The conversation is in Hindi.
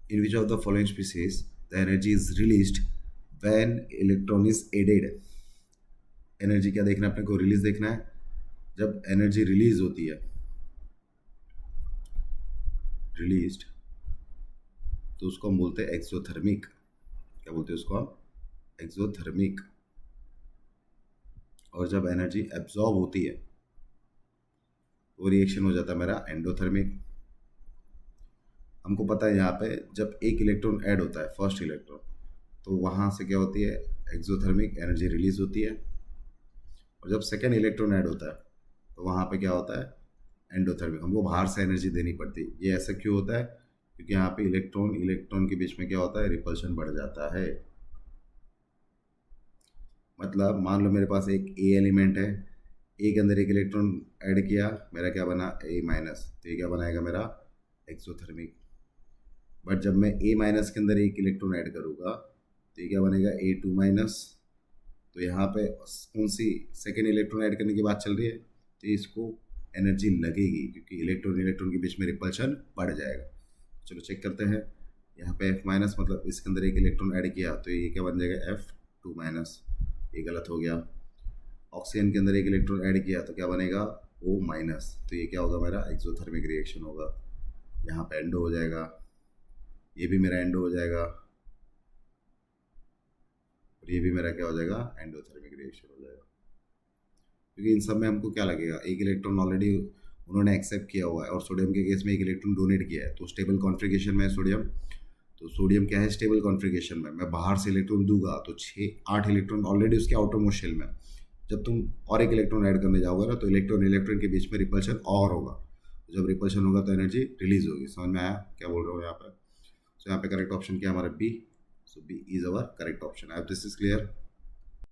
In which of the following species the energy is released when electron is added? Energy क्या देखना है अपने को? रिलीज देखना है। जब एनर्जी रिलीज होती है, रिलीज्ड, तो उसको हम बोलते हैं एक्सोथर्मिक। क्या बोलते हैं उसको हम? एक्सोथर्मिक। और जब एनर्जी एब्जॉर्ब होती है, वो रिएक्शन हो जाता है मेरा एंडोथर्मिक। हमको पता है यहाँ पे जब एक इलेक्ट्रॉन ऐड होता है, फर्स्ट इलेक्ट्रॉन, तो वहाँ से क्या होती है? एक्सोथर्मिक एनर्जी रिलीज होती है। और जब सेकेंड इलेक्ट्रॉन ऐड होता है, तो वहाँ पे क्या होता है? एंडोथर्मिक। हमको बाहर से एनर्जी देनी पड़ती है। ये ऐसा क्यों होता है? क्योंकि यहाँ पे इलेक्ट्रॉन इलेक्ट्रॉन के बीच में क्या होता है? रिपल्शन बढ़ जाता है। मतलब मान लो मेरे पास एक ए एलिमेंट है, ए के अंदर एक इलेक्ट्रॉन ऐड किया, मेरा क्या बना? ए माइनस। तो ये क्या बनाएगा? मेरा एक्सोथर्मिक। बट जब मैं ए माइनस के अंदर एक इलेक्ट्रॉन ऐड करूँगा, तो ये क्या बनेगा? ए टू माइनस। तो यहाँ पे कौन सी सेकेंड इलेक्ट्रॉन ऐड करने की बात चल रही है, तो इसको एनर्जी लगेगी क्योंकि इलेक्ट्रॉन इलेक्ट्रॉन के बीच में रिपल्शन बढ़ जाएगा। चलो चेक करते हैं। यहाँ पे एफ माइनस, मतलब इसके अंदर एक इलेक्ट्रॉन ऐड किया, तो ये क्या बन जाएगा? F two minus. ये गलत हो गया। ऑक्सीजन के अंदर एक इलेक्ट्रॉन ऐड किया, तो क्या बनेगा? O minus. तो ये क्या होगा? मेरा एक्सोथर्मिक रिएक्शन होगा। यहाँ पे एंडो हो जाएगा, ये भी मेरा एंडो हो जाएगा, और ये भी मेरा क्या हो जाएगा? एंडोथर्मिक रिएक्शन हो जाएगा। क्योंकि इन सब में हमको क्या लगेगा? एक इलेक्ट्रॉन ऑलरेडी उन्होंने एक्सेप्ट किया हुआ है, और सोडियम के केस में एक इलेक्ट्रॉन डोनेट किया है, तो स्टेबल कॉन्फ़िगरेशन में है सोडियम। तो सोडियम क्या है? स्टेबल कॉन्फ़िगरेशन में। मैं बाहर से इलेक्ट्रॉन दूंगा तो 6-8 इलेक्ट्रॉन ऑलरेडी उसके आउटर मोस्ट शेल में। जब तुम और एक इलेक्ट्रॉन ऐड करने जाओगे ना, तो इलेक्ट्रॉन इलेक्ट्रॉन के बीच में रिपल्शन और होगा। तो जब रिपल्शन होगा तो एनर्जी रिलीज होगी। समझ में आया क्या बोल रहा हूँ यहाँ पे? सो यहाँ पे करेक्ट ऑप्शन क्या है हमारा? B. So B is our correct option. I hope this is clear.